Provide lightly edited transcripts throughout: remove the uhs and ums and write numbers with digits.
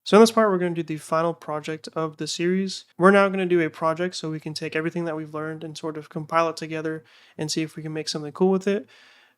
So in this part, we're going to do the final project of the series. We're now going to do a project so we can take everything that we've learned and sort of compile it together and see if we can make something cool with it.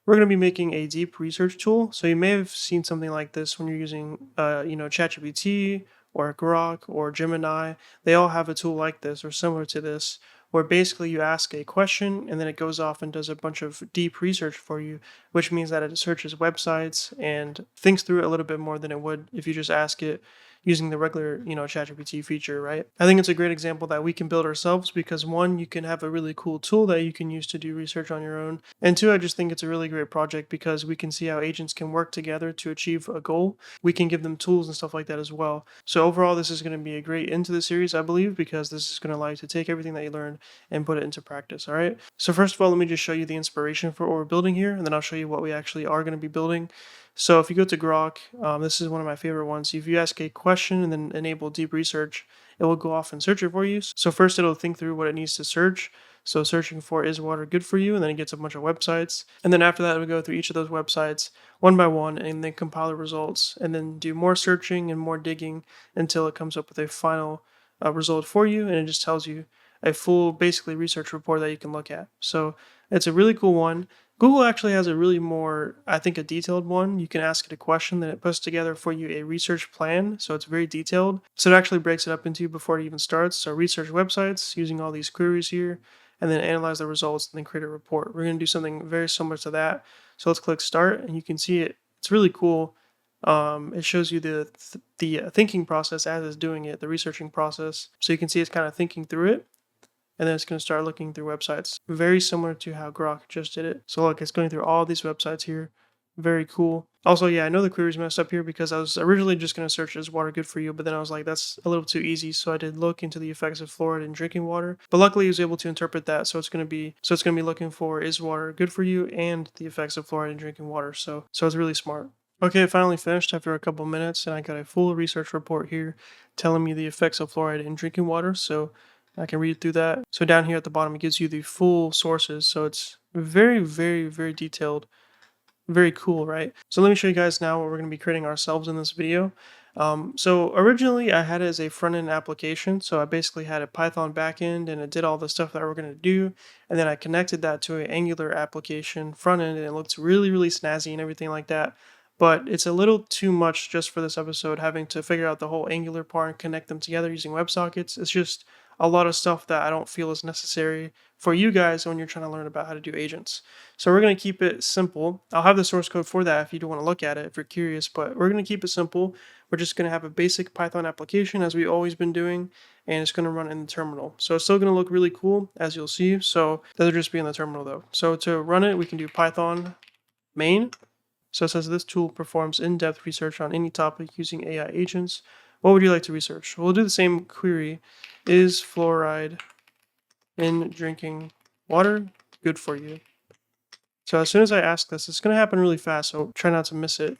We're going to be making a deep research tool. So you may have seen something like this when you're using, ChatGPT or Grok or Gemini. They all have a tool like this or similar to this, where basically you ask a question and then it goes off and does a bunch of deep research for you, which means that it searches websites and thinks through it a little bit more than it would if you just ask it using the regular, ChatGPT feature, right? I think it's a great example that we can build ourselves because one, you can have a really cool tool that you can use to do research on your own. And two, I just think it's a really great project because we can see how agents can work together to achieve a goal. We can give them tools and stuff like that as well. So overall, this is going to be a great end to the series, I believe, because this is going to allow you to take everything that you learned and put it into practice, all right? So first of all, let me just show you the inspiration for what we're building here, and then I'll show you what we actually are going to be building. So if you go to Grok, this is one of my favorite ones. If you ask a question and then enable deep research, it will go off and search it for you. So first it'll think through what it needs to search. So searching for is water good for you, and then it gets a bunch of websites. And then after that, it'll go through each of those websites one by one and then compile the results and then do more searching and more digging until it comes up with a final result for you. And it just tells you a full, basically, research report that you can look at. So it's a really cool one. Google actually has a really more, I think, a detailed one. You can ask it a question, then it puts together for you a research plan. So it's very detailed. So it actually breaks it up into before it even starts. So research websites using all these queries here, and then analyze the results and then create a report. We're going to do something very similar to that. So let's click start, and you can see it. It's really cool. It shows you the thinking process as it's doing it, the researching process. So you can see it's kind of thinking through it, and then it's going to start looking through websites. Very similar to how Grok just did it. So look, it's going through all these websites here. Very cool. Also, yeah, I know the query's messed up here because I was originally just going to search is water good for you, but then I was like, that's a little too easy. So I did look into the effects of fluoride in drinking water. But luckily, he was able to interpret that. So it's going to be looking for is water good for you and the effects of fluoride in drinking water. So it's really smart. Okay, I finally finished after a couple minutes, and I got a full research report here telling me the effects of fluoride in drinking water. So I can read through that. So down here at the bottom, it gives you the full sources. So it's very, very, very detailed. Very cool, right? So let me show you guys now what we're going to be creating ourselves in this video. So originally I had it as a front-end application. So I basically had a Python backend and it did all the stuff that we're going to do. And then I connected that to an Angular application front-end and it looks really, really snazzy and everything like that. But it's a little too much just for this episode, having to figure out the whole Angular part and connect them together using WebSockets. It's just a lot of stuff that I don't feel is necessary for you guys when you're trying to learn about how to do agents. So we're going to keep it simple. I'll have the source code for that if you don't want to look at it, if you're curious, but we're going to keep it simple. We're just going to have a basic Python application as we've always been doing, and it's going to run in the terminal. So it's still going to look really cool, as you'll see. So that'll just be in the terminal though. So to run it, we can do Python main. So it says this tool performs in-depth research on any topic using AI agents. What would you like to research? We'll do the same query. Is fluoride in drinking water good for you? So as soon as I ask this, it's going to happen really fast, so try not to miss it.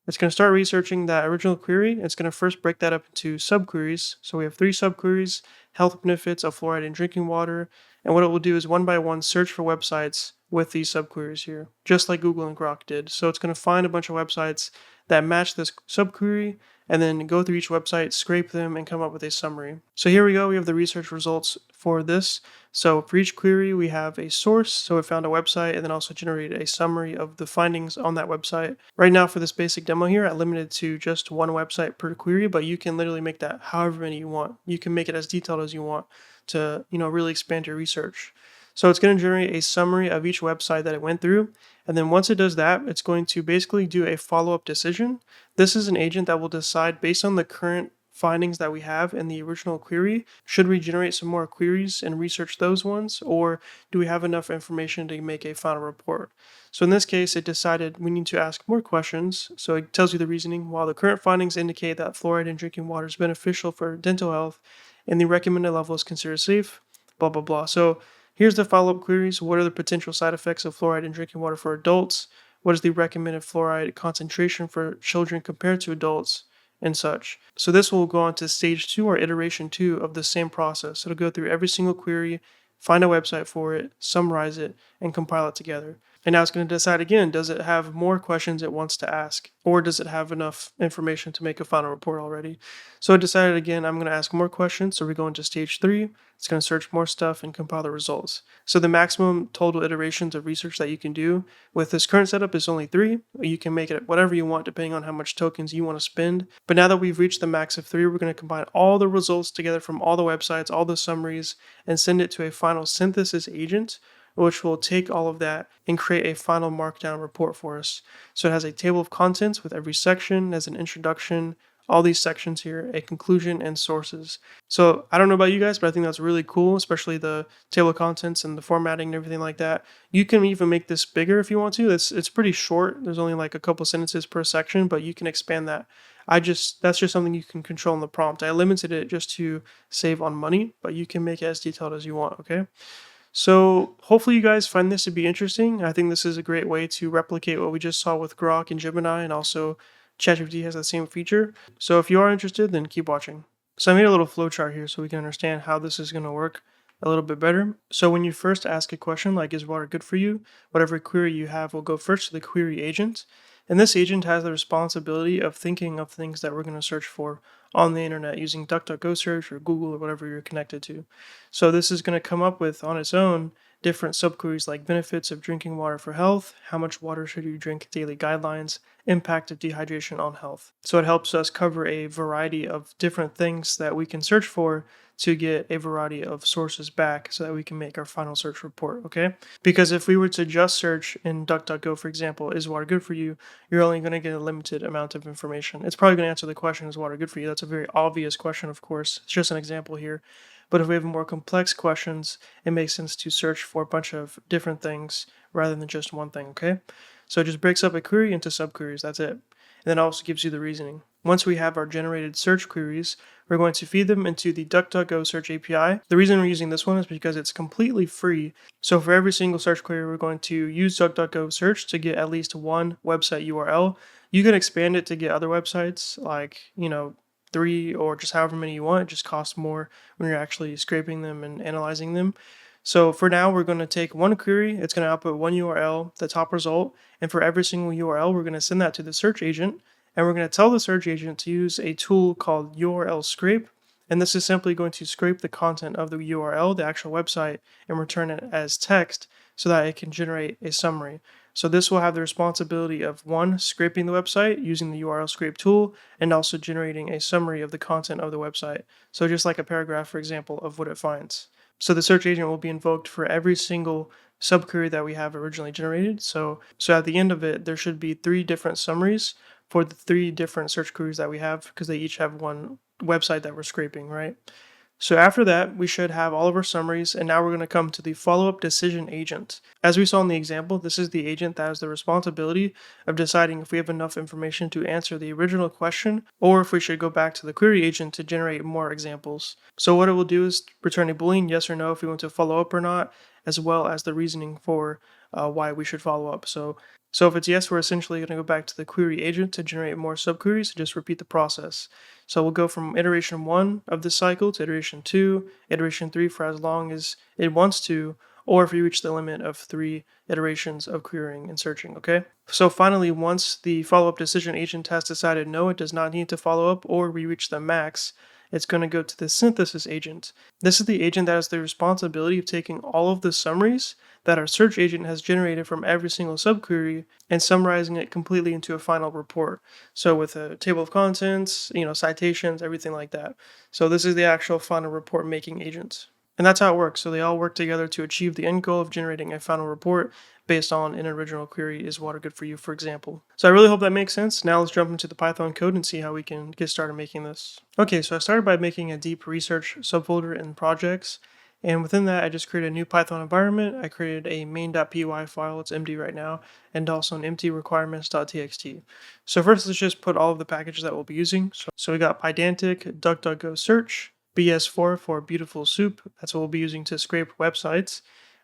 It's going to start researching that original query. It's going to first break that up into subqueries. So we have 3 subqueries: health benefits of fluoride in drinking water. And what it will do is one by one search for websites with these subqueries here, just like Google and Grok did. So it's going to find a bunch of websites that match this subquery and then go through each website, scrape them, and come up with a summary. So here we go. We have the research results for this. So for each query, we have a source. So it found a website and then also generated a summary of the findings on that website. Right now for this basic demo here, I limited to just one website per query, but you can literally make that however many you want. You can make it as detailed as you want to, really expand your research. So it's going to generate a summary of each website that it went through. And then once it does that, it's going to basically do a follow-up decision. This is an agent that will decide based on the current findings that we have in the original query, should we generate some more queries and research those ones, or do we have enough information to make a final report? So in this case, it decided we need to ask more questions. So it tells you the reasoning. While the current findings indicate that fluoride in drinking water is beneficial for dental health and the recommended level is considered safe, blah, blah, blah. So here's the follow-up queries. What are the potential side effects of fluoride in drinking water for adults? What is the recommended fluoride concentration for children compared to adults? And such. So this will go on to stage 2 or iteration 2 of the same process. It'll go through every single query, find a website for it, summarize it, and compile it together. And now it's going to decide again, does it have more questions it wants to ask? Or does it have enough information to make a final report already? So it decided again, I'm going to ask more questions. So we go into stage 3. It's going to search more stuff and compile the results. So the maximum total iterations of research that you can do with this current setup is only 3. You can make it whatever you want depending on how much tokens you want to spend. But now that we've reached the max of 3, we're going to combine all the results together from all the websites, all the summaries, and send it to a final synthesis agent, which will take all of that and create a final markdown report for us. So it has a table of contents with every section, as an introduction, all these sections here, a conclusion, and sources. So I don't know about you guys, but I think that's really cool, especially the table of contents and the formatting and everything like that. You can even make this bigger if you want to. It's pretty short. There's only like a couple sentences per section, but you can expand that. That's just something you can control in the prompt. I limited it just to save on money, but you can make it as detailed as you want, okay? So hopefully you guys find this to be interesting. I think this is a great way to replicate what we just saw with Grok and Gemini, and also ChatGPT has that same feature. So if you are interested, then keep watching. So I made a little flowchart here so we can understand how this is going to work a little bit better. So when you first ask a question like, is water good for you? Whatever query you have will go first to the query agent. And this agent has the responsibility of thinking of things that we're going to search for on the internet using DuckDuckGo search or Google or whatever you're connected to. So this is going to come up with, on its own, different subqueries like benefits of drinking water for health, how much water should you drink, daily guidelines, impact of dehydration on health. So it helps us cover a variety of different things that we can search for to get a variety of sources back so that we can make our final search report, okay? Because if we were to just search in DuckDuckGo, for example, is water good for you, you're only going to get a limited amount of information. It's probably going to answer the question, is water good for you? That's a very obvious question, of course. It's just an example here. But if we have more complex questions, it makes sense to search for a bunch of different things rather than just one thing, okay? So it just breaks up a query into subqueries, that's it. And then also gives you the reasoning. Once we have our generated search queries, we're going to feed them into the DuckDuckGo search API. The reason we're using this one is because it's completely free. So for every single search query, we're going to use DuckDuckGo search to get at least one website URL. You can expand it to get other websites, like, 3 or just however many you want. It just costs more when you're actually scraping them and analyzing them. So for now, we're going to take one query. It's going to output one URL, the top result. And for every single URL, we're going to send that to the search agent. And we're going to tell the search agent to use a tool called URL scrape. And this is simply going to scrape the content of the URL, the actual website, and return it as text so that it can generate a summary. So this will have the responsibility of, one, scraping the website using the URL scrape tool, and also generating a summary of the content of the website. So just like a paragraph, for example, of what it finds. So the search agent will be invoked for every single subquery that we have originally generated. So at the end of it, there should be 3 different summaries for the 3 different search queries that we have, because they each have one website that we're scraping, right? So after that, we should have all of our summaries, and now we're going to come to the follow-up decision agent. As we saw in the example, this is the agent that has the responsibility of deciding if we have enough information to answer the original question, or if we should go back to the query agent to generate more examples. So what it will do is return a Boolean yes or no if we want to follow up or not, as well as the reasoning for why we should follow up. So if it's yes, we're essentially going to go back to the query agent to generate more subqueries and just repeat the process. So we'll go from iteration 1 of this cycle to iteration 2, iteration 3 for as long as it wants to, or if we reach the limit of 3 iterations of querying and searching, okay? So finally, once the follow-up decision agent has decided no, it does not need to follow up, or we reach the max, it's going to go to the synthesis agent. This is the agent that has the responsibility of taking all of the summaries that our search agent has generated from every single subquery and summarizing it completely into a final report. So with a table of contents, citations, everything like that. So this is the actual final report making agent. And that's how it works. So they all work together to achieve the end goal of generating a final report based on an original query, is water good for you, for example. So I really hope that makes sense. Now let's jump into the Python code and see how we can get started making this. Okay, so I started by making a deep research subfolder in projects. And within that, I just created a new Python environment. I created a main.py file, it's empty right now, and also an empty requirements.txt. So first, let's just put all of the packages that we'll be using. So we got Pydantic, DuckDuckGo search, BS4 for beautiful soup, that's what we'll be using to scrape websites,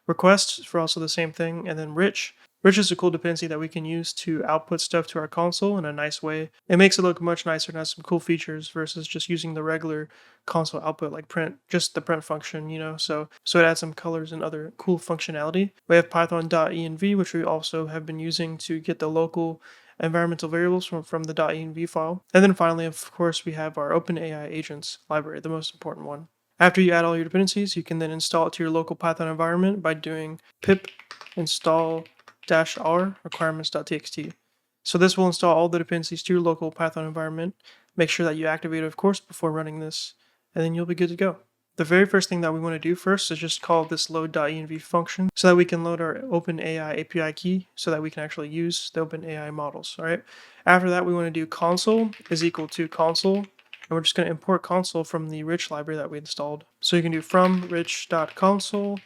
requests for also the same thing, and then rich. Rich is a cool dependency that we can use to output stuff to our console in a nice way. It makes it look much nicer and has some cool features versus just using the regular console output like print, just the print function, So it adds some colors and other cool functionality. We have python.env, which we also have been using to get the local environmental variables from the .env file. And then finally, of course, we have our OpenAI agents library, the most important one. After you add all your dependencies, you can then install it to your local Python environment by doing pip install -r requirements.txt. So this will install all the dependencies to your local Python environment. Make sure that you activate it, of course, before running this, and then you'll be good to go. The very first thing that we want to do first is just call this load.env function so that we can load our OpenAI API key so that we can actually use the OpenAI models. All right. After that, we want to do console is equal to console, and we're just going to import console from the rich library that we installed. So you can do from rich.console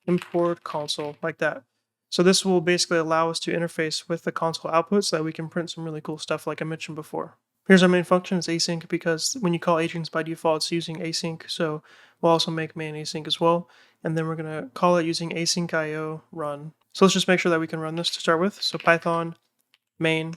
import console like that. So this will basically allow us to interface with the console output so that we can print some really cool stuff like I mentioned before. Here's our main function, it's async because when you call agents by default, it's using async. So we'll also make main async as well. And then we're going to call it using async IO run. So let's just make sure that we can run this to start with. So Python main,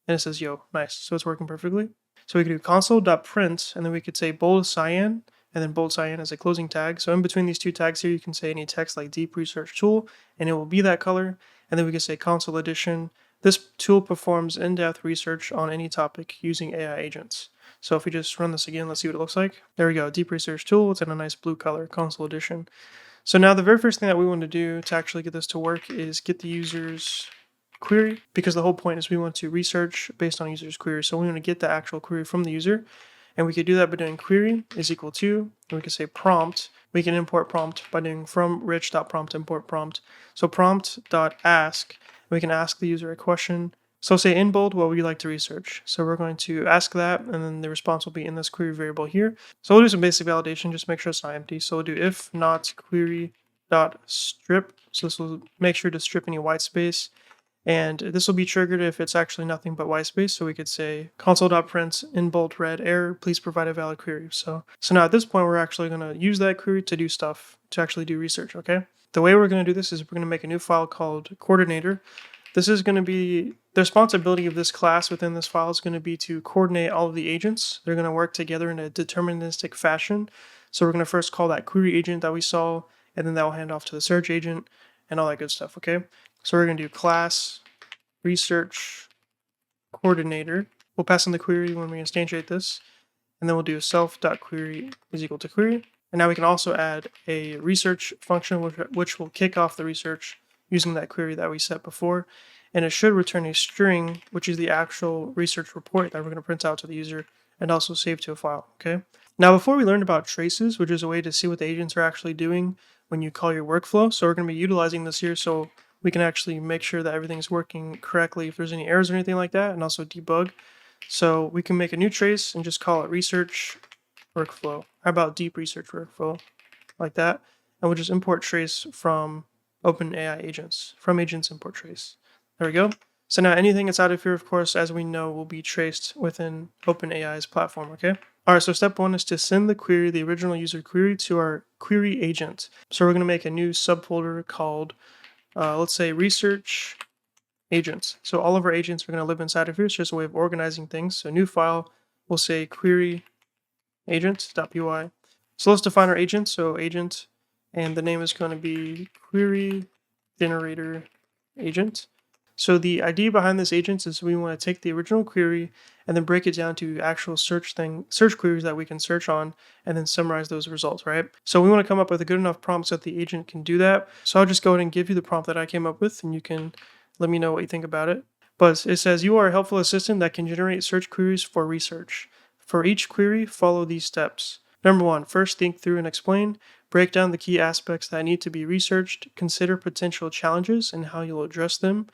and it says yo, nice. So it's working perfectly. So we could do console.print, and then we could say bold cyan, and then bold cyan as a closing tag. So in between these two tags here, you can say any text like deep research tool, and it will be that color. And then we can say console edition. This tool performs in-depth research on any topic using AI agents. So if we just run this again, let's see what it looks like. There we go, deep research tool. It's in a nice blue color, console edition. So now the very first thing that we want to do to actually get this to work is get the user's query, because the whole point is we want to research based on user's query. So we want to get the actual query from the user, and we could do that by doing query is equal to, and we can say prompt. We can import prompt by doing from rich.prompt import prompt. So prompt.ask, we can ask the user a question. So say in bold, what would you like to research? So we're going to ask that, and then the response will be in this query variable here. So we'll do some basic validation, just make sure it's not empty. So we'll do if not query.strip. So this will make sure to strip any white space. And this will be triggered if it's actually nothing but white space. So we could say console.print in bold red error, please provide a valid query. So now at this point, we're actually going to use that query to do stuff, to actually do research, okay? The way we're going to do this is we're going to make a new file called coordinator. This is going to be, the responsibility of this class within this file is going to be to coordinate all of the agents. They're going to work together in a deterministic fashion. So we're going to first call that query agent that we saw, and then that will hand off to the search agent and all that good stuff, okay? So we're going to do class research coordinator. We'll pass in the query when we instantiate this, and then we'll do self.query is equal to query. And now we can also add a research function which will kick off the research using that query that we set before. And it should return a string, which is the actual research report that we're going to print out to the user and also save to a file, okay? Now, before we learned about traces, which is a way to see what the agents are actually doing when you call your workflow. So we're going to be utilizing this here so we can actually make sure that everything's working correctly if there's any errors or anything like that, and also debug. So we can make a new trace and just call it research workflow. How about deep research workflow? Like that. And we'll just import trace from OpenAI agents. From agents import trace. There we go. So now anything that's out of here, of course, as we know, will be traced within OpenAI's platform, okay? All right, so step one is to send the query, the original user query, to our query agent. So we're going to make a new subfolder called let's say research agents. So all of our agents are going to live inside of here. It's just a way of organizing things. So new file, we'll say query agent.py. So let's define our agent. So agent, and the name is going to be query generator agent. So the idea behind this agent is we want to take the original query and then break it down to actual search queries that we can search on, and then summarize those results, right? So we want to come up with a good enough prompt so that the agent can do that. So I'll just go ahead and give you the prompt that I came up with, and you can let me know what you think about it. But it says, you are a helpful assistant that can generate search queries for research. For each query, follow these steps. Number 1, first think through and explain. Break down the key aspects that need to be researched. Consider potential challenges and how you'll address them.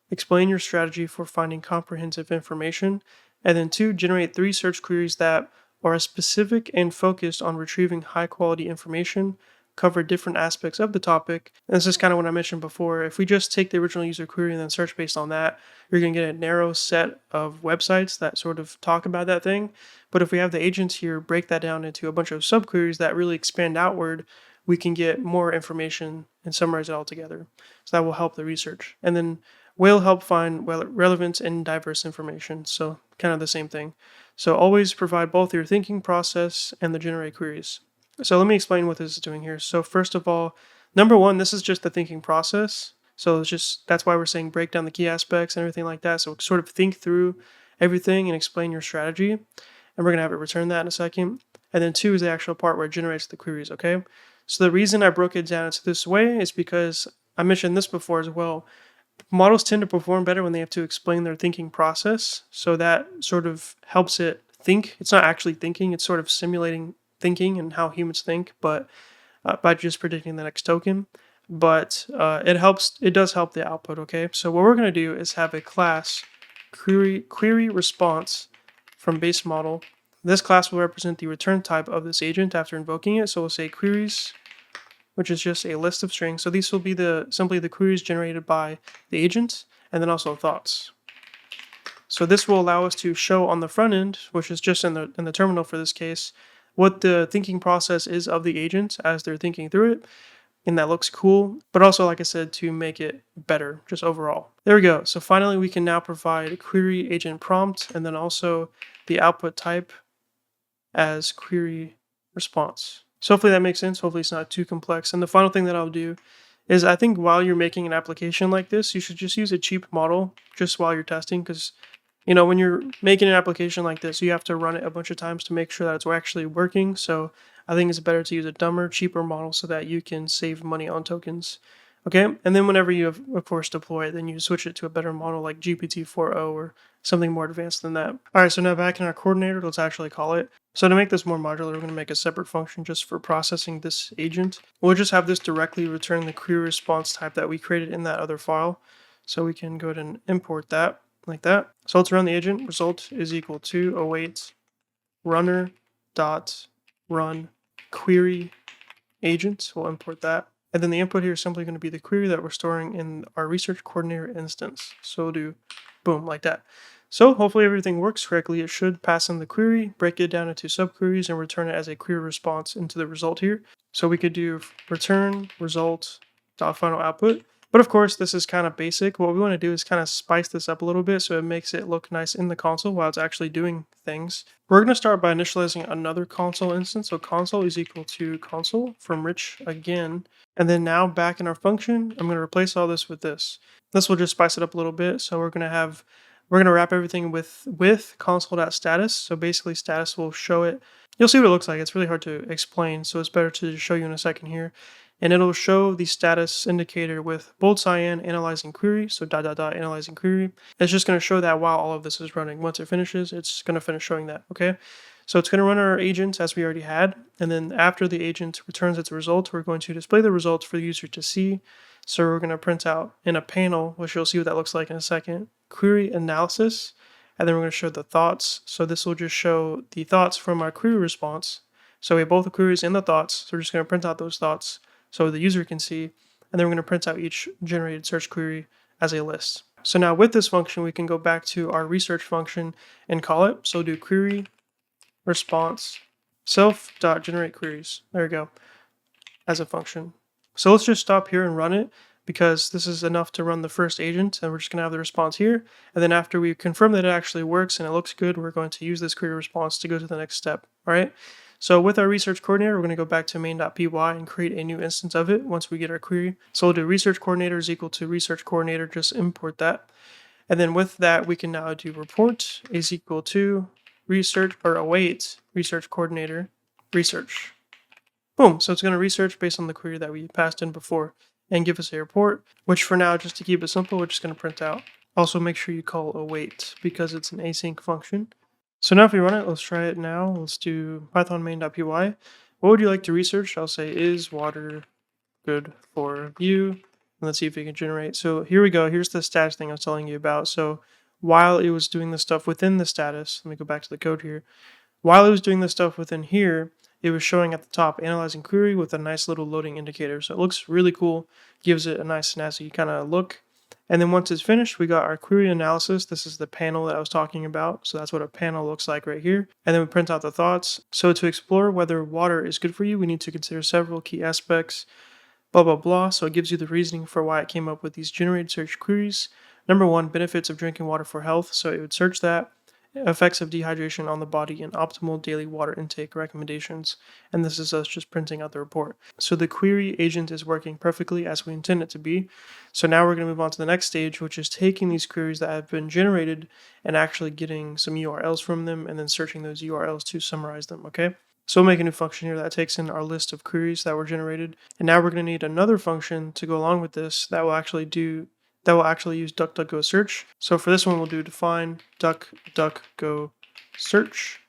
Explain your strategy for finding comprehensive information. And then 2, generate 3 search queries that are specific and focused on retrieving high quality information, cover different aspects of the topic. And this is kind of what I mentioned before. If we just take the original user query and then search based on that, you're going to get a narrow set of websites that sort of talk about that thing. But if we have the agents here break that down into a bunch of subqueries that really expand outward, we can get more information and summarize it all together. So that will help the research. And then will help find relevant and diverse information. So kind of the same thing. So always provide both your thinking process and the generate queries. So let me explain what this is doing here. So first of all, number one, this is just the thinking process. So it's just that's why we're saying break down the key aspects and everything like that. So sort of think through everything and explain your strategy. And we're going to have it return that in a second. And then two is the actual part where it generates the queries, okay? So the reason I broke it down into this way is because I mentioned this before as well. Models tend to perform better when they have to explain their thinking process. So that sort of helps it think. It's not actually thinking, it's sort of simulating thinking and how humans think, but by just predicting the next token. But it does help the output, okay? So what we're going to do is have a class query response from base model. This class will represent the return type of this agent after invoking it. So we'll say queries, which is just a list of strings. So these will be simply the queries generated by the agent, and then also thoughts. So this will allow us to show on the front end, which is just in the terminal for this case, what the thinking process is of the agent as they're thinking through it. And that looks cool, but also, like I said, to make it better, just overall. There we go. So finally, we can now provide a query agent prompt, and then also the output type as query response. So hopefully that makes sense. Hopefully it's not too complex. And the final thing that I'll do is I think while you're making an application like this, you should just use a cheap model just while you're testing, because when you're making an application like this, you have to run it a bunch of times to make sure that it's actually working. So I think it's better to use a dumber, cheaper model so that you can save money on tokens. Okay, and then whenever you, of course, deploy it, then you switch it to a better model like GPT-4o or something more advanced than that. All right, so now back in our coordinator, let's actually call it. So to make this more modular, we're going to make a separate function just for processing this agent. We'll just have this directly return the query response type that we created in that other file. So we can go ahead and import that like that. So let's run the agent. Result is equal to await runner dot run query agent. We'll import that. And then the input here is simply going to be the query that we're storing in our research coordinator instance. So we'll do boom like that. So hopefully everything works correctly. It should pass in the query, break it down into subqueries, and return it as a query response into the result here. So we could do return result dot final output. But of course, this is kind of basic. What we want to do is kind of spice this up a little bit so it makes it look nice in the console while it's actually doing things. We're going to start by initializing another console instance. So console is equal to console from rich again. And then now back in our function, I'm going to replace all this with this. This will just spice it up a little bit. So we're going to wrap everything with console.status. So basically status will show it. You'll see what it looks like. It's really hard to explain, so it's better to show you in a second here. And it'll show the status indicator with bold cyan analyzing query, so ... analyzing query. It's just going to show that while all of this is running. Once it finishes, it's going to finish showing that, okay? So it's going to run our agent as we already had, and then after the agent returns its result, we're going to display the results for the user to see. So we're going to print out in a panel, which you'll see what that looks like in a second, query analysis, and then we're going to show the thoughts. So this will just show the thoughts from our query response. So we have both the queries and the thoughts, so we're just going to print out those thoughts so the user can see, and then we're going to print out each generated search query as a list. So now with this function, we can go back to our research function and call it. So do query response self.generate queries. There we go, as a function. So let's just stop here and run it, because this is enough to run the first agent, and we're just going to have the response here. And then after we confirm that it actually works and it looks good, we're going to use this query response to go to the next step. All right. So with our research coordinator, we're going to go back to main.py and create a new instance of it once we get our query. So we'll do research coordinator is equal to research coordinator, just import that. And then with that, we can now do report is equal to research or await research coordinator research. Boom. So it's going to research based on the query that we passed in before and give us a report, which for now, just to keep it simple, we're just going to print out. Also make sure you call await because it's an async function. So now if we run it, let's try it now. Let's do python main.py. What would you like to research? I'll say, is water good for you? And let's see if we can generate. So here we go. Here's the status thing I was telling you about. So while it was doing the stuff within the status, let me go back to the code here. While it was doing the stuff within here, it was showing at the top analyzing query with a nice little loading indicator. So it looks really cool, gives it a nice snazzy kind of look. And then once it's finished, we got our query analysis. This is the panel that I was talking about. So that's what a panel looks like right here. And then we print out the thoughts. So to explore whether water is good for you, we need to consider several key aspects, blah, blah, blah. So it gives you the reasoning for why it came up with these generated search queries. Number one, benefits of drinking water for health. So it would search that. Effects of dehydration on the body and optimal daily water intake recommendations. And this is us just printing out the report. So the query agent is working perfectly as we intend it to be. So now we're going to move on to the next stage, which is taking these queries that have been generated and actually getting some URLs from them and then searching those URLs to summarize them, okay? So we'll make a new function here that takes in our list of queries that were generated. And now we're going to need another function to go along with this that will actually use DuckDuckGo search. So for this one, we'll do define DuckDuckGo search.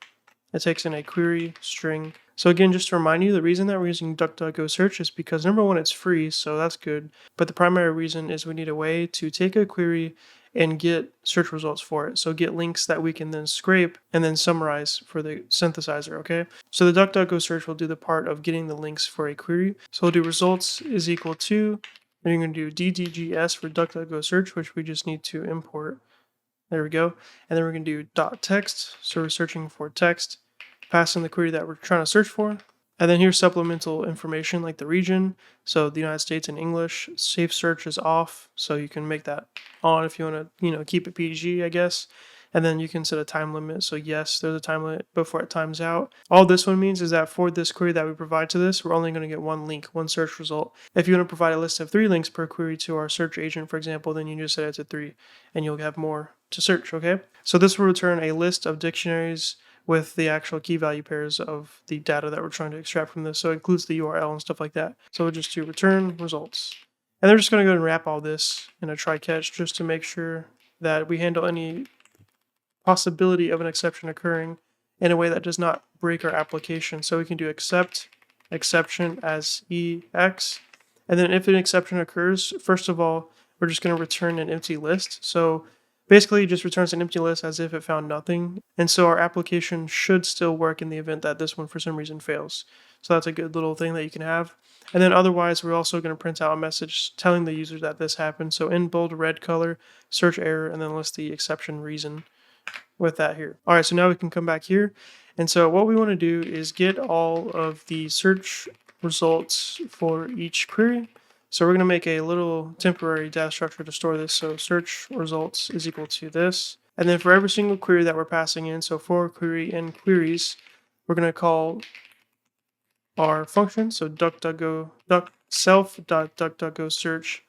It takes in a query string. So again, just to remind you, the reason that we're using DuckDuckGo search is because number one, it's free, so that's good. But the primary reason is we need a way to take a query and get search results for it. So get links that we can then scrape and then summarize for the synthesizer, okay? So the DuckDuckGo search will do the part of getting the links for a query. So we'll do results is equal to, and you're going to do ddgs for DuckDuckGo search, which we just need to import. There we go. And then we're going to do .text, so we're searching for text, pass in the query that we're trying to search for. And then here's supplemental information like the region. So the United States in English, safe search is off. So you can make that on if you want to, keep it PG, I guess. And then you can set a time limit. So yes, there's a time limit before it times out. All this one means is that for this query that we provide to this, we're only going to get one link, one search result. If you want to provide a list of 3 links per query to our search agent, for example, then you just set it to 3 and you'll have more to search, okay? So this will return a list of dictionaries with the actual key value pairs of the data that we're trying to extract from this. So it includes the URL and stuff like that. So we'll just do return results. And they're just going to go ahead and wrap all this in a try catch just to make sure that we handle any possibility of an exception occurring in a way that does not break our application. So we can do accept exception as EX. And then if an exception occurs, first of all, we're just going to return an empty list. So basically, it just returns an empty list as if it found nothing. And so our application should still work in the event that this one for some reason fails. So that's a good little thing that you can have. And then otherwise, we're also going to print out a message telling the user that this happened. So in bold red color, search error, and then list the exception reason with that here. All right, so now we can come back here. And so what we want to do is get all of the search results for each query. So we're going to make a little temporary data structure to store this. So search results is equal to this. And then for every single query that we're passing in, so for query and queries, we're going to call our function. So self.duckduckgo search,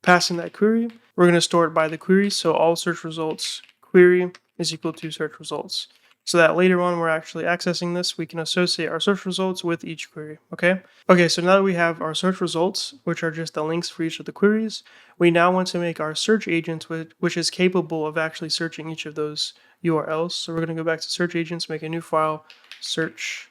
passing that query. We're going to store it by the query. So all search results query is equal to search results. So that later on we're actually accessing this, we can associate our search results with each query, okay? Okay, so now that we have our search results, which are just the links for each of the queries, we now want to make our search agent, which is capable of actually searching each of those URLs. So we're going to go back to search agents, make a new file, search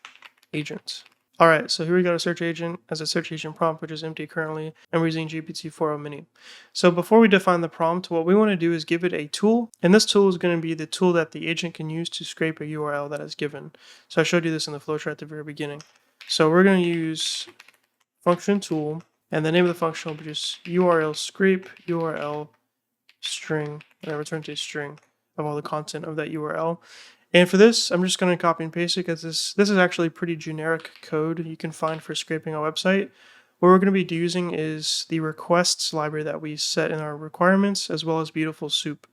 agent. All right, so here we got a search agent as a search agent prompt, which is empty currently, and we're using GPT-4o Mini. So before we define the prompt, what we want to do is give it a tool, and this tool is going to be the tool that the agent can use to scrape a URL that is given. So I showed you this in the flowchart at the very beginning. So we're going to use function tool, and the name of the function will be just URL scrape URL string, and it returns a string of all the content of that URL. And for this, I'm just going to copy and paste it because this is actually pretty generic code you can find for scraping a website. What we're going to be using is the requests library that we set in our requirements, as well as beautiful soup.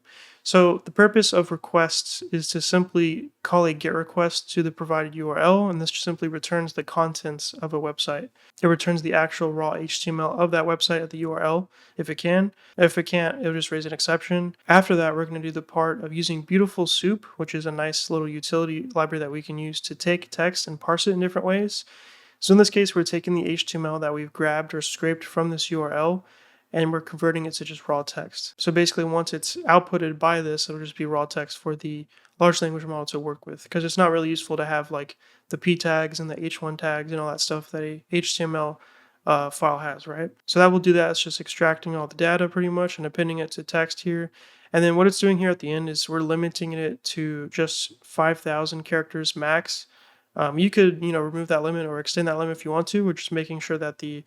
So the purpose of requests is to simply call a GET request to the provided URL, and this simply returns the contents of a website. It returns the actual raw HTML of that website at the URL, if it can. If it can't, it'll just raise an exception. After that, we're going to do the part of using beautiful soup, which is a nice little utility library that we can use to take text and parse it in different ways. So in this case, we're taking the HTML that we've grabbed or scraped from this URL, and we're converting it to just raw text. So basically, once it's outputted by this, it'll just be raw text for the large language model to work with, because it's not really useful to have like the p tags and the h1 tags and all that stuff that a HTML file has, right? So that will do that. It's just extracting all the data pretty much and appending it to text here. And then what it's doing here at the end is we're limiting it to just 5,000 characters max. You could, remove that limit or extend that limit if you want to. We're just making sure that the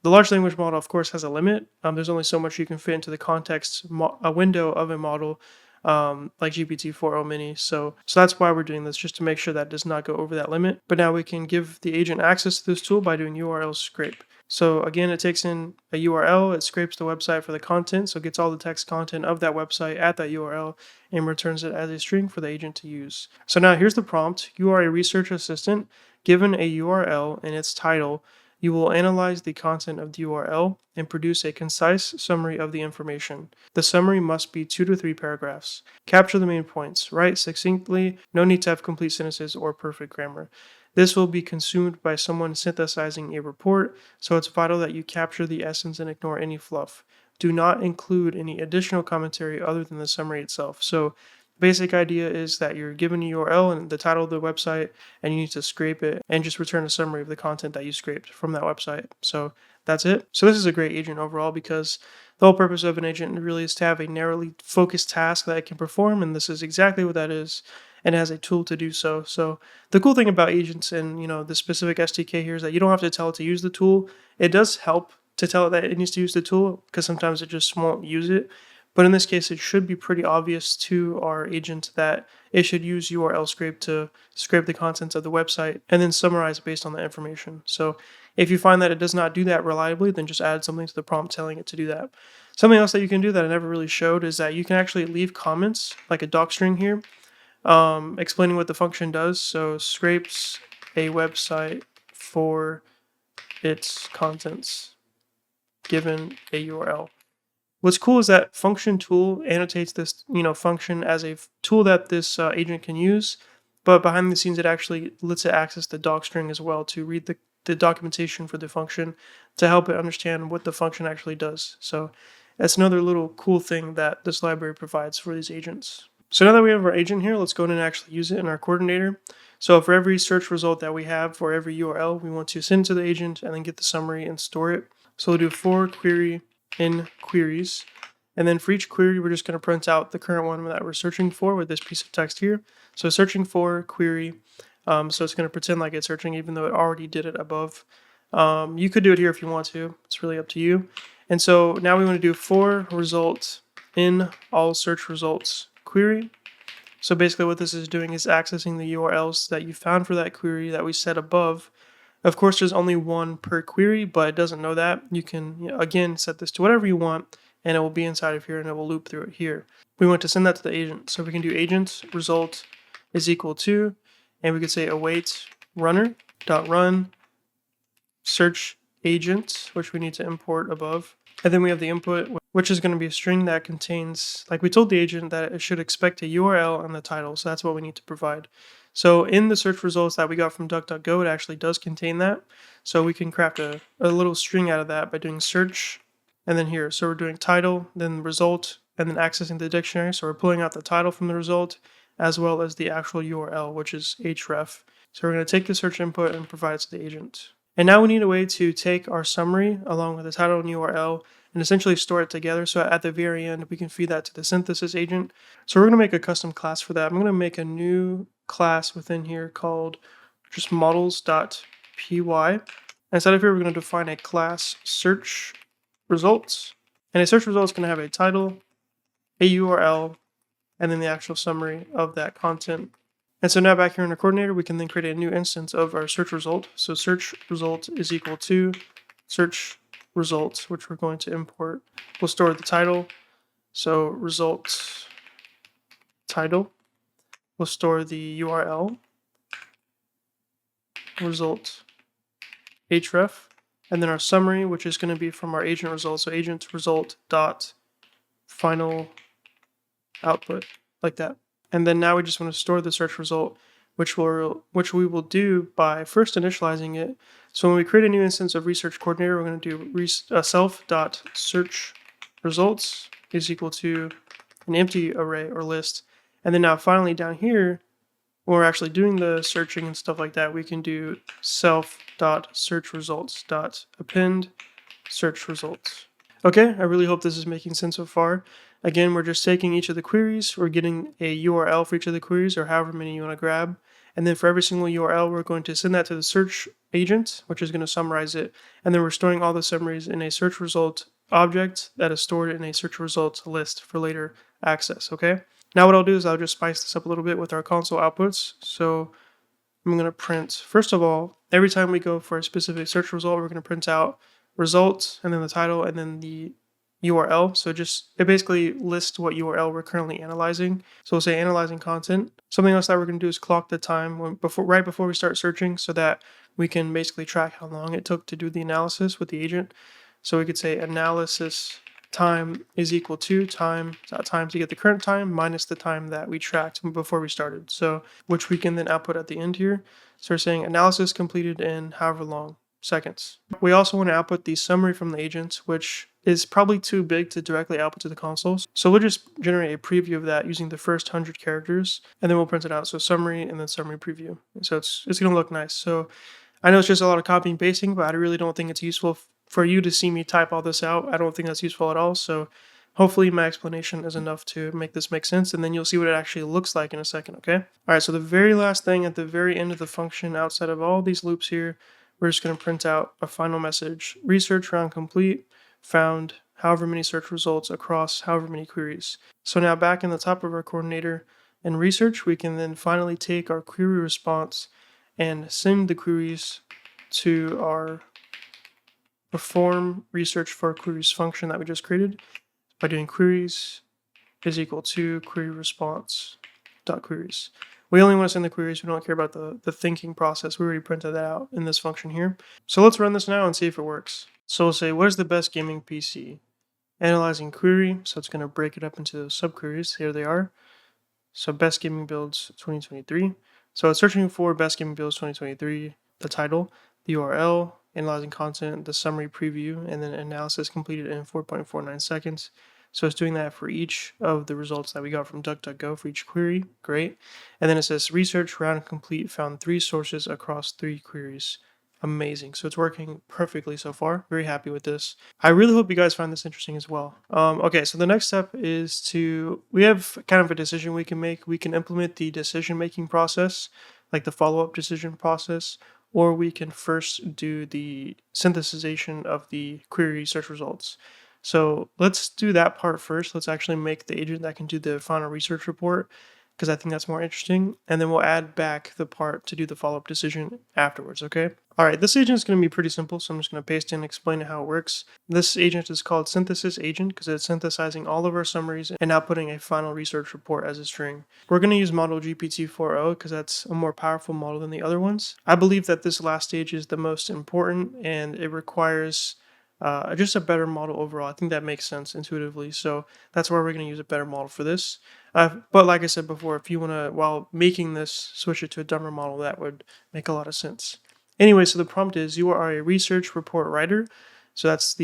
The large language model, of course, has a limit. There's only so much you can fit into the context a window of a model like GPT-4o mini. So that's why we're doing this, just to make sure that does not go over that limit. But now we can give the agent access to this tool by doing URL scrape. So again, it takes in a URL, it scrapes the website for the content, so it gets all the text content of that website at that URL and returns it as a string for the agent to use. So now here's the prompt. You are a research assistant. Given a URL and its title, you will analyze the content of the URL and produce a concise summary of the information. The summary must be 2 to 3 paragraphs. Capture the main points. Write succinctly. No need to have complete sentences or perfect grammar. This will be consumed by someone synthesizing a report, so it's vital that you capture the essence and ignore any fluff. Do not include any additional commentary other than the summary itself. So basic idea is that you're given a URL and the title of the website, and you need to scrape it and just return a summary of the content that you scraped from that website. So that's it. So this is a great agent overall, because the whole purpose of an agent really is to have a narrowly focused task that it can perform, and this is exactly what that is, and it has a tool to do so. So the cool thing about agents and the specific SDK here is that you don't have to tell it to use the tool. It does help to tell it that it needs to use the tool, because sometimes it just won't use it. But in this case, it should be pretty obvious to our agent that it should use URL scrape to scrape the contents of the website and then summarize based on that information. So if you find that it does not do that reliably, then just add something to the prompt telling it to do that. Something else that you can do that I never really showed is that you can actually leave comments, like a doc string here, explaining what the function does. So scrapes a website for its contents given a URL. What's cool is that function tool annotates this, function as a tool that this agent can use, but behind the scenes, it actually lets it access the doc string as well to read the documentation for the function to help it understand what the function actually does. So that's another little cool thing that this library provides for these agents. So now that we have our agent here, let's go in and actually use it in our coordinator. So for every search result that we have for every URL, we want to send it to the agent and then get the summary and store it. So we'll do for query in queries, and then for each query we're just going to print out the current one that we're searching for with this piece of text here. So searching for query, so it's going to pretend like it's searching even though it already did it above. You could do it here if you want to, it's really up to you. And so now we want to do for result in all search results query. So basically what this is doing is accessing the URLs that you found for that query that we set above. Of course, there's only one per query, but it doesn't know that. You can, again, set this to whatever you want, and it will be inside of here, and it will loop through it here. We want to send that to the agent. So we can do agent result is equal to, and we could say await runner dot run search agent, which we need to import above. And then we have the input, which is going to be a string that contains, like we told the agent, that it should expect a URL and the title. So that's what we need to provide. So in the search results that we got from DuckDuckGo, it actually does contain that. So we can craft a little string out of that by doing search and then here. So we're doing title, then result, and then accessing the dictionary. So we're pulling out the title from the result as well as the actual URL, which is href. So we're going to take the search input and provide it to the agent. And now we need a way to take our summary along with the title and URL and essentially store it together. So at the very end, we can feed that to the synthesis agent. So we're going to make a custom class for that. I'm going to make a new class within here called just models.py. Inside of here, we're going to define a class search results. And a search result is going to have a title, a URL, and then the actual summary of that content. And so now back here in our coordinator, we can then create a new instance of our search result. So search result is equal to search results, which we're going to import. We'll store the title. So result title. We'll store the URL, result href, and then our summary, which is going to be from our agent result. So agent result dot final output, like that. And then now we just want to store the search result, which we will do by first initializing it. So when we create a new instance of research coordinator, we're going to do self.search results is equal to an empty array or list. And then now finally down here, when we're actually doing the searching and stuff like that, we can do self.searchResults.append search results. Okay, I really hope this is making sense so far. Again, we're just taking each of the queries, we're getting a URL for each of the queries or however many you want to grab, And then for every single URL, we're going to send that to the search agent, which is going to summarize it. And then we're storing all the summaries in a search result object that is stored in a search results list for later access, okay? Now what I'll do is I'll just spice this up a little bit with our console outputs. So I'm going to print, first of all, every time we go for a specific search result, we're going to print out results and then the title and then the URL. So it basically lists what URL we're currently analyzing. So we'll say analyzing content. Something else that we're going to do is clock the time right before we start searching so that we can basically track how long it took to do the analysis with the agent. So we could say analysis time is equal to time to get the current time minus the time that we tracked before we started. So which we can then output at the end here. So we're saying analysis completed in however long seconds. We also want to output the summary from the agent, which is probably too big to directly output to the console. So we'll just generate a preview of that using the first 100 characters, and then we'll print it out. So summary and then summary preview. So it's going to look nice. So I know it's just a lot of copying and pasting, but I really don't think it's useful for you to see me type all this out. I don't think that's useful at all. So hopefully my explanation is enough to make this make sense, and then you'll see what it actually looks like in a second, okay? All right, so the very last thing at the very end of the function, outside of all these loops here, we're just going to print out a final message. Research round complete, found however many search results across however many queries. So now back in the top of our coordinator in research, we can then finally take our query response and send the queries to our perform research for queries function that we just created by doing queries is equal to query response dot queries. We only want to send the queries. We don't care about the thinking process. We already printed that out in this function here. So let's run this now and see if it works. So we'll say, what is the best gaming PC? Analyzing query. So it's going to break it up into subqueries. Here they are. So best gaming builds 2023. So it's searching for best gaming builds 2023, the title, the URL, analyzing content, the summary preview, and then analysis completed in 4.49 seconds. So it's doing that for each of the results that we got from DuckDuckGo for each query. Great. And then it says research round complete, found 3 sources across 3 queries. Amazing. So it's working perfectly so far. Very happy with this. I really hope you guys find this interesting as well. Okay, so the next step is we have kind of a decision we can make. We can implement the decision-making process, like the follow-up decision process, or we can first do the synthesization of the query search results. So let's do that part first. Let's actually make the agent that can do the final research report, because I think that's more interesting. And then we'll add back the part to do the follow-up decision afterwards, okay? All right, this agent is going to be pretty simple, so I'm just going to paste in and explain how it works. This agent is called synthesis agent because it's synthesizing all of our summaries and outputting a final research report as a string. We're going to use model GPT-4o because that's a more powerful model than the other ones. I believe that this last stage is the most important, and it requires just a better model overall. I think that makes sense intuitively, so that's why we're going to use a better model for this. But like I said before, if you want to, while making this, switch it to a dumber model, that would make a lot of sense. Anyway, so the prompt is you are a research report writer. So that's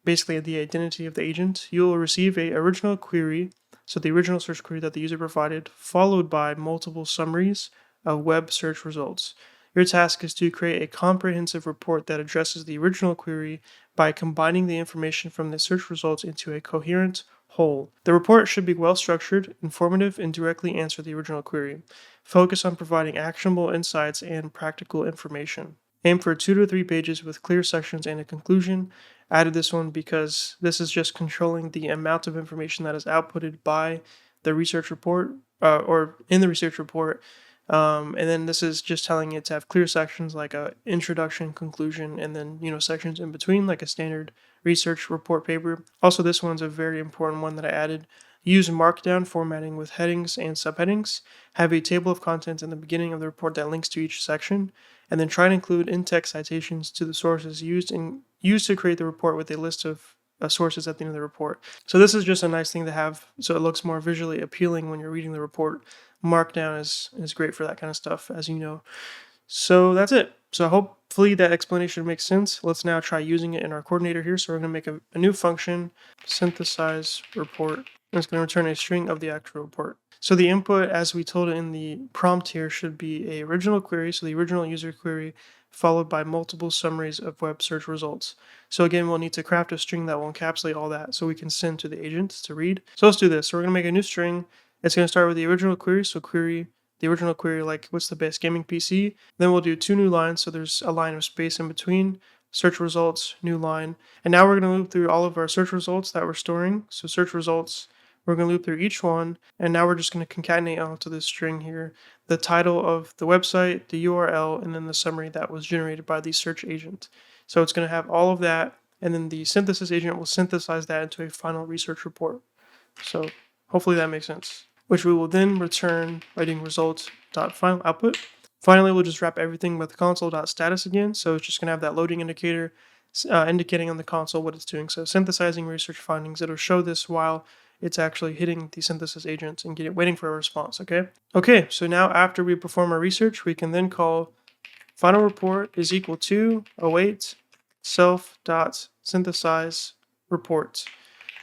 basically the identity of the agent. You will receive a original query, so the original search query that the user provided, followed by multiple summaries of web search results. Your task is to create a comprehensive report that addresses the original query by combining the information from the search results into a coherent whole. The report should be well structured, informative, and directly answer the original query. Focus on providing actionable insights and practical information. Aim for 2 to 3 pages with clear sections and a conclusion. I added this one because this is just controlling the amount of information that is outputted by the research report or in the research report. And then this is just telling it to have clear sections like a introduction, conclusion, and then sections in between like a standard research report paper. Also, this one's a very important one that I added. Use markdown formatting with headings and subheadings. Have a table of contents in the beginning of the report that links to each section, and then try to include in-text citations to the sources used to create the report with a list of sources at the end of the report. So this is just a nice thing to have, so it looks more visually appealing when you're reading the report. Markdown is great for that kind of stuff, as you know. So that's it. So hopefully that explanation makes sense. Let's now try using it in our coordinator here. So we're going to make a new function, synthesize report, and it's going to return a string of the actual report. So the input, as we told it in the prompt here, should be a original query, so the original user query, followed by multiple summaries of web search results. So again, we'll need to craft a string that will encapsulate all that so we can send to the agent to read. So let's do this. So we're going to make a new string. It's going to start with the original query, so query the original query, like what's the best gaming PC. Then we'll do 2 new lines, so there's a line of space in between. Search results, new line. And now we're going to loop through all of our search results that we're storing. So search results, we're going to loop through each one. And now we're just going to concatenate onto this string here the title of the website, the URL, and then the summary that was generated by the search agent. So it's going to have all of that, and then the synthesis agent will synthesize that into a final research report. So hopefully that makes sense, which we will then return by doing result.final output. Finally, we'll just wrap everything with console.status again. So it's just going to have that loading indicator indicating on the console what it's doing. So synthesizing research findings, it'll show this while it's actually hitting the synthesis agent and waiting for a response, okay? Okay, so now after we perform our research, we can then call final report is equal to await self.synthesize report.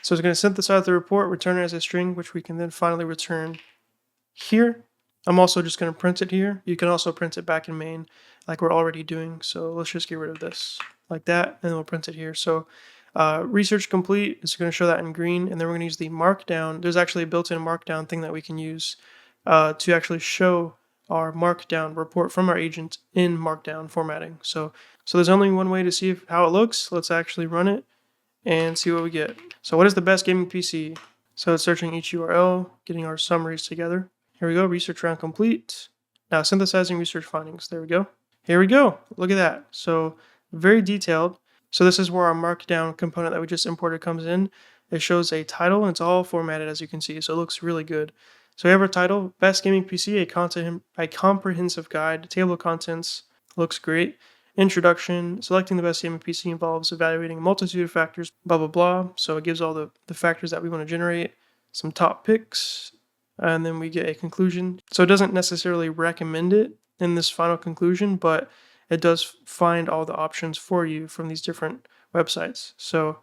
So it's going to synthesize the report, return it as a string, which we can then finally return here. I'm also just going to print it here. You can also print it back in main like we're already doing. So let's just get rid of this like that, and then we'll print it here. So research complete is going to show that in green, and then we're going to use the markdown. There's actually a built-in markdown thing that we can use to actually show our markdown report from our agent in markdown formatting. So there's only one way to see how it looks. Let's actually run it and see what we get. So what is the best gaming PC? So it's searching each URL, getting our summaries together. Here we go, research round complete. Now synthesizing research findings. There we go. Here we go. Look at that. So very detailed. So this is where our markdown component that we just imported comes in. It shows a title, and it's all formatted as you can see. So it looks really good. So we have our title, Best Gaming PC, a comprehensive guide, table of contents, looks great. Introduction, selecting the best gaming PC involves evaluating a multitude of factors, blah, blah, blah. So it gives all the factors that we want to generate, some top picks, and then we get a conclusion. So it doesn't necessarily recommend it in this final conclusion, but it does find all the options for you from these different websites. So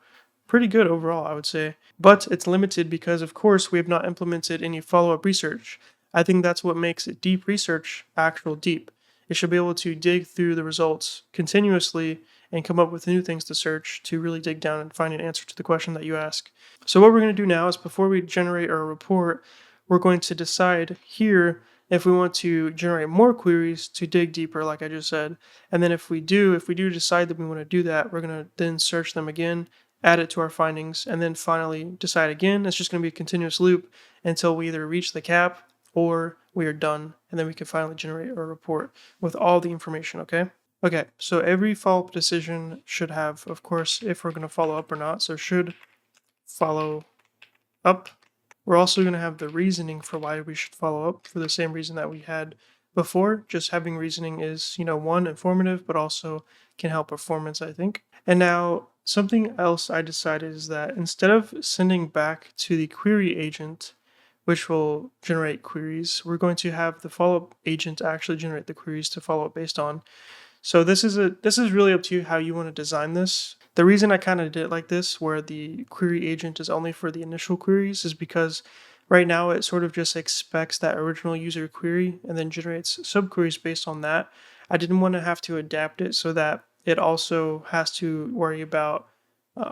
pretty good overall, I would say. But it's limited because, of course, we have not implemented any follow-up research. I think that's what makes it deep research actual deep. It should be able to dig through the results continuously and come up with new things to search to really dig down and find an answer to the question that you ask. So what we're going to do now is before we generate our report, we're going to decide here if we want to generate more queries to dig deeper, like I just said. And then if we do decide that we want to do that, we're going to then search them again, add it to our findings, and then finally decide again. It's just going to be a continuous loop until we either reach the cap or we are done, and then we can finally generate our report with all the information, okay? Okay, so every follow-up decision should have, of course, if we're going to follow up or not, so should follow up. We're also going to have the reasoning for why we should follow up for the same reason that we had before. Just having reasoning is, one, informative, but also can help performance, I think. And now something else I decided is that instead of sending back to the query agent, which will generate queries, we're going to have the follow-up agent actually generate the queries to follow up based on. So this is really up to you how you want to design this. The reason I kind of did it like this, where the query agent is only for the initial queries, is because right now it sort of just expects that original user query and then generates subqueries based on that. I didn't want to have to adapt it so that it also has to worry about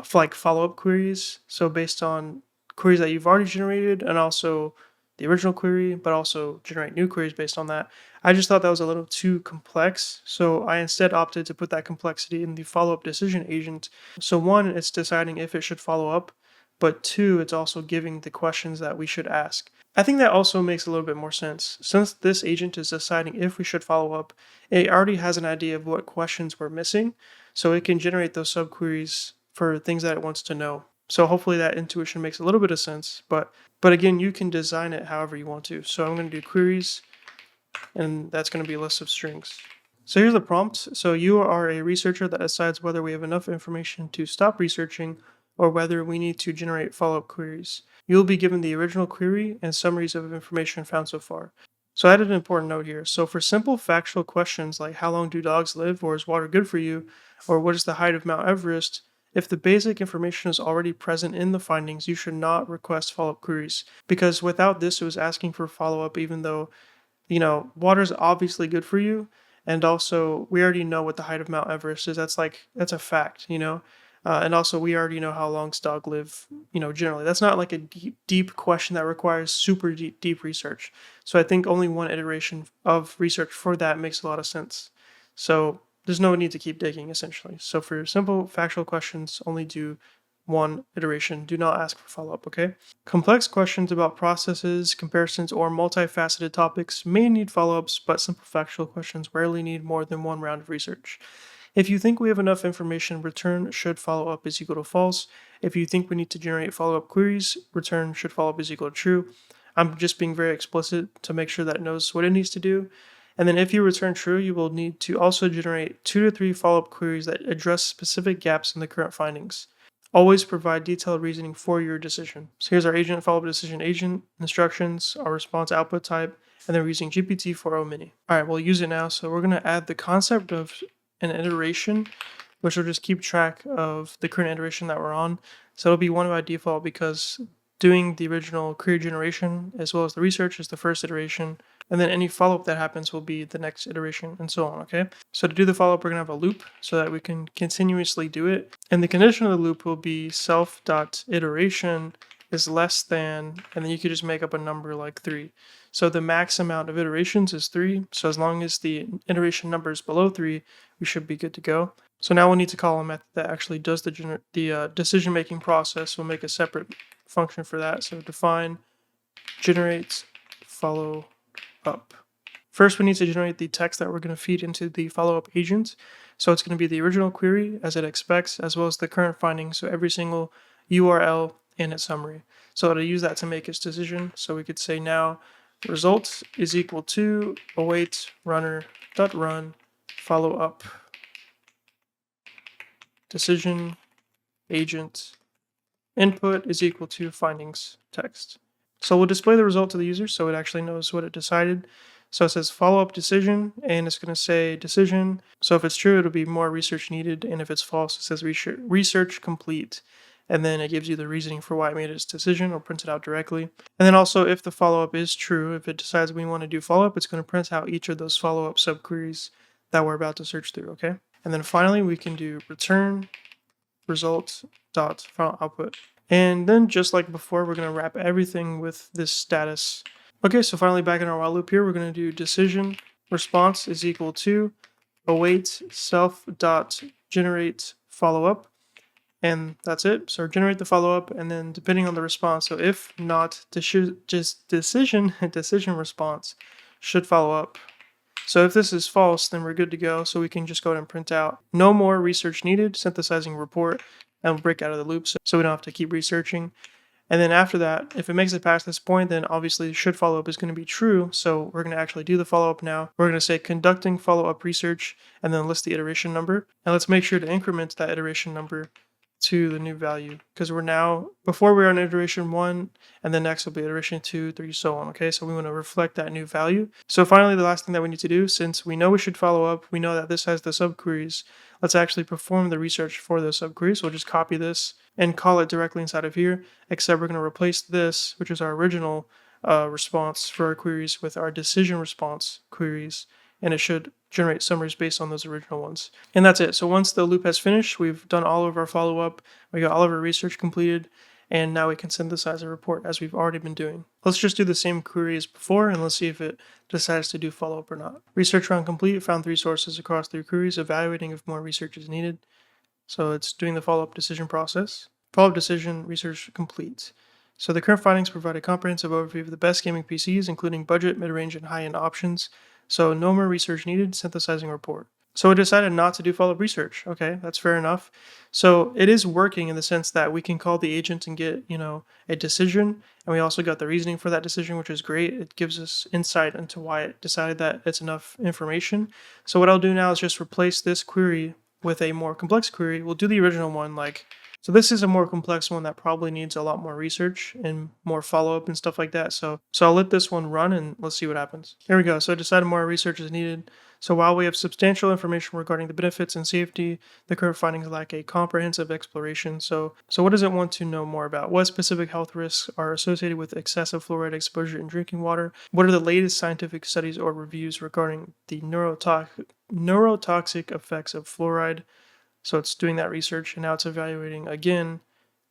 follow-up queries. So based on queries that you've already generated and also the original query, but also generate new queries based on that. I just thought that was a little too complex, so I instead opted to put that complexity in the follow-up decision agent. So one, it's deciding if it should follow up, but two, it's also giving the questions that we should ask. I think that also makes a little bit more sense. Since this agent is deciding if we should follow up, it already has an idea of what questions we're missing, so it can generate those subqueries for things that it wants to know. So hopefully that intuition makes a little bit of sense, but again, you can design it however you want to. So I'm going to do queries, and that's going to be a list of strings. So here's the prompt. So you are a researcher that decides whether we have enough information to stop researching or whether we need to generate follow-up queries. You'll be given the original query and summaries of information found so far. So I added an important note here. So for simple factual questions like how long do dogs live, or is water good for you, or what is the height of Mount Everest, if the basic information is already present in the findings, you should not request follow-up queries, because without this, it was asking for follow-up even though, water is obviously good for you, and also we already know what the height of Mount Everest is. That's a fact, And also, we already know how long dog live, generally. That's not like a deep question that requires super deep research. So I think only one iteration of research for that makes a lot of sense. So there's no need to keep digging, essentially. So for simple factual questions, only do one iteration. Do not ask for follow-up, okay? Complex questions about processes, comparisons, or multifaceted topics may need follow-ups, but simple factual questions rarely need more than one round of research. If you think we have enough information, return should follow up is equal to false. If you think we need to generate follow up queries, return should follow up is equal to true. I'm just being very explicit to make sure that it knows what it needs to do. And then if you return true, you will need to also generate 2 to 3 follow up queries that address specific gaps in the current findings. Always provide detailed reasoning for your decision. So here's our agent follow up decision agent, instructions, our response output type, and then we're using GPT-4o Mini. All right, we'll use it now. So we're going to add the concept of an iteration, which will just keep track of the current iteration that we're on. So it'll be 1 by default because doing the original query generation as well as the research is the first iteration, and then any follow-up that happens will be the next iteration, and so on, okay? So to do the follow-up, we're going to have a loop so that we can continuously do it. And the condition of the loop will be self.iteration is less than, and then you could just make up a number like 3. So the max amount of iterations is 3. So as long as the iteration number is below 3, we should be good to go. So now we'll need to call a method that actually does the decision-making process. We'll make a separate function for that. So define generate follow up. First, we need to generate the text that we're going to feed into the follow-up agent. So it's going to be the original query as it expects, as well as the current findings. So every single URL and its summary. So it'll use that to make its decision. So we could say now result is equal to await runner.run follow up decision agent input is equal to findings text. So we'll display the result to the user so it actually knows what it decided. So it says follow up decision, and it's going to say decision. So if it's true, it'll be more research needed, and if it's false, it says research complete. And then it gives you the reasoning for why it made its decision or print it out directly. And then also, if the follow up is true, if it decides we want to do follow up, it's going to print out each of those follow up subqueries that we're about to search through, okay? And then finally, we can do return result dot final output. And then just like before, we're going to wrap everything with this status. Okay, so finally back in our while loop here, we're going to do decision response is equal to await self dot generate follow up. And that's it. So generate the follow up, and then depending on the response. So if not, just decision response should follow up. So if this is false, then we're good to go. So we can just go ahead and print out no more research needed, synthesizing report, and we'll break out of the loop so we don't have to keep researching. And then after that, if it makes it past this point, then obviously should follow up is going to be true. So we're going to actually do the follow up now. We're going to say conducting follow up research and then list the iteration number. And let's make sure to increment that iteration number to the new value, because we're now, before we were on iteration 1, and then next will be iteration 2, 3, so on, okay? So we want to reflect that new value. So finally, the last thing that we need to do, since we know we should follow up, we know that this has the subqueries, let's actually perform the research for those subqueries. So we'll just copy this and call it directly inside of here, except we're going to replace this, which is our original response for our queries, with our decision response queries, and it should generate summaries based on those original ones. And that's it. So once the loop has finished, we've done all of our follow-up, we got all of our research completed, and now we can synthesize a report as we've already been doing. Let's just do the same query as before, and let's see if it decides to do follow-up or not. Research round complete, found 3 sources across 3 queries, evaluating if more research is needed. So it's doing the follow-up decision process. Follow-up decision, research complete. So the current findings provide a comprehensive overview of the best gaming PCs, including budget, mid-range, and high-end options. So no more research needed, synthesizing report. So we decided not to do follow-up research. Okay, that's fair enough. So it is working in the sense that we can call the agent and get, a decision. And we also got the reasoning for that decision, which is great. It gives us insight into why it decided that it's enough information. So what I'll do now is just replace this query with a more complex query. We'll do the original one so this is a more complex one that probably needs a lot more research and more follow-up and stuff like that. So I'll let this one run and let's see what happens. Here we go. So I decided more research is needed. So while we have substantial information regarding the benefits and safety, the current findings lack a comprehensive exploration. So what does it want to know more about? What specific health risks are associated with excessive fluoride exposure in drinking water? What are the latest scientific studies or reviews regarding the neurotoxic effects of fluoride? So it's doing that research, and now it's evaluating again.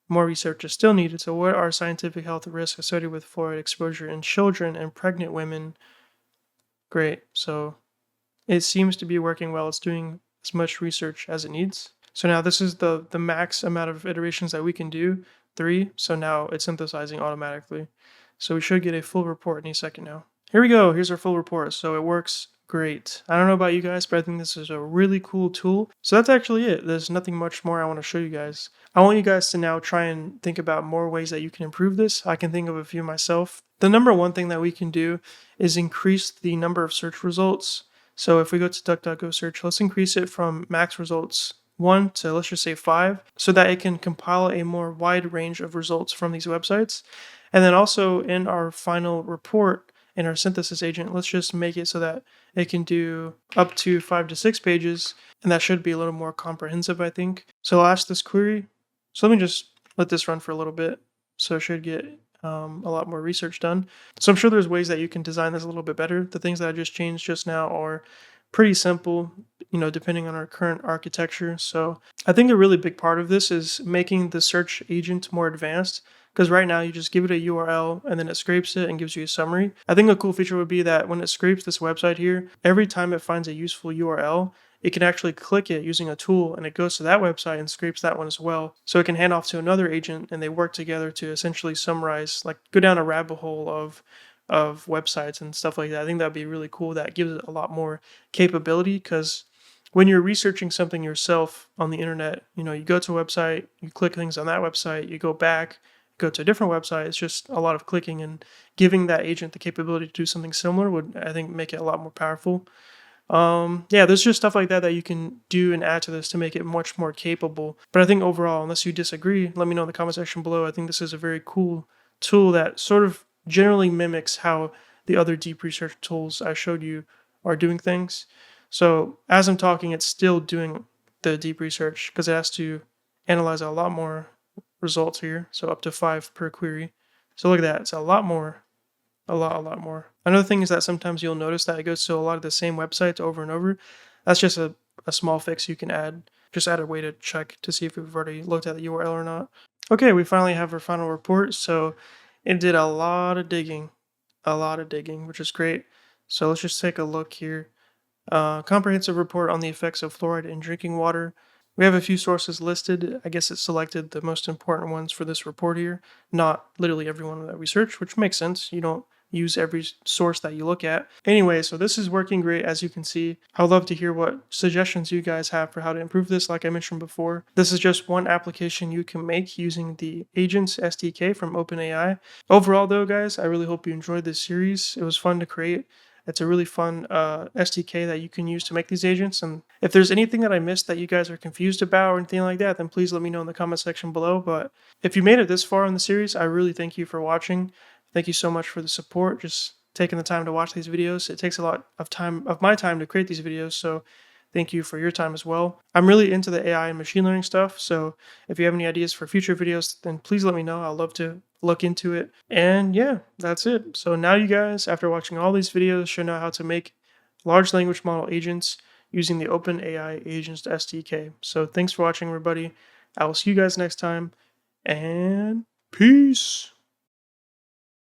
More research is still needed. So, what are scientific health risks associated with fluoride exposure in children and pregnant women? Great. So, it seems to be working well. It's doing as much research as it needs. So now this is the max amount of iterations that we can do, 3. So now it's synthesizing automatically. So we should get a full report any second now. Here we go. Here's our full report. So it works great. I don't know about you guys, but I think this is a really cool tool. So that's actually it. There's nothing much more I want to show you guys. I want you guys to now try and think about more ways that you can improve this. I can think of a few myself. The number one thing that we can do is increase the number of search results. So if we go to DuckDuckGo search, let's increase it from max results 1 to, let's just say, 5, so that it can compile a more wide range of results from these websites. And then also in our final report, in our synthesis agent, let's just make it so that it can do up to 5 to 6 pages, and that should be a little more comprehensive, I think. So I'll ask this query. So let me just let this run for a little bit. So it should get a lot more research done. So I'm sure there's ways that you can design this a little bit better. The things that I just changed just now are pretty simple, depending on our current architecture. So I think a really big part of this is making the search agent more advanced, because right now you just give it a URL and then it scrapes it and gives you a summary. I think a cool feature would be that when it scrapes this website here, every time it finds a useful URL, it can actually click it using a tool and it goes to that website and scrapes that one as well. So it can hand off to another agent and they work together to essentially summarize, like go down a rabbit hole of websites and stuff like that. I think that'd be really cool. That gives it a lot more capability, because when you're researching something yourself on the internet, you go to a website, you click things on that website, you go back, go to a different website. It's just a lot of clicking, and giving that agent the capability to do something similar would, I think, make it a lot more powerful. Yeah, there's just stuff like that that you can do and add to this to make it much more capable. But I think overall, unless you disagree, let me know in the comment section below. I think this is a very cool tool that sort of generally mimics how the other deep research tools I showed you are doing things. So as I'm talking, it's still doing the deep research because it has to analyze a lot more results here. So up to 5 per query. So look at that. It's a lot more. A lot more. Another thing is that sometimes you'll notice that it goes to a lot of the same websites over and over. That's just a small fix you can add. Just add a way to check to see if we've already looked at the URL or not. Okay, we finally have our final report. So it did a lot of digging, which is great. So let's just take a look here. Comprehensive report on the effects of fluoride in drinking water. We have a few sources listed. I guess it selected the most important ones for this report here, not literally everyone that we searched, which makes sense. You don't use every source that you look at. Anyway, so this is working great, as you can see. I would love to hear what suggestions you guys have for how to improve this, like I mentioned before. This is just one application you can make using the Agents SDK from OpenAI. Overall, though, guys, I really hope you enjoyed this series. It was fun to create. It's a really fun SDK that you can use to make these agents. And if there's anything that I missed that you guys are confused about or anything like that, then please let me know in the comment section below. But if you made it this far in the series, I really thank you for watching. Thank you so much for the support, just taking the time to watch these videos. It takes a lot of my time to create these videos, so thank you for your time as well. I'm really into the AI and machine learning stuff, so if you have any ideas for future videos, then please let me know. I'd love to look into it. And yeah, that's it. So now you guys, after watching all these videos, should know how to make large language model agents using the OpenAI Agents SDK. So thanks for watching, everybody. I will see you guys next time, and peace.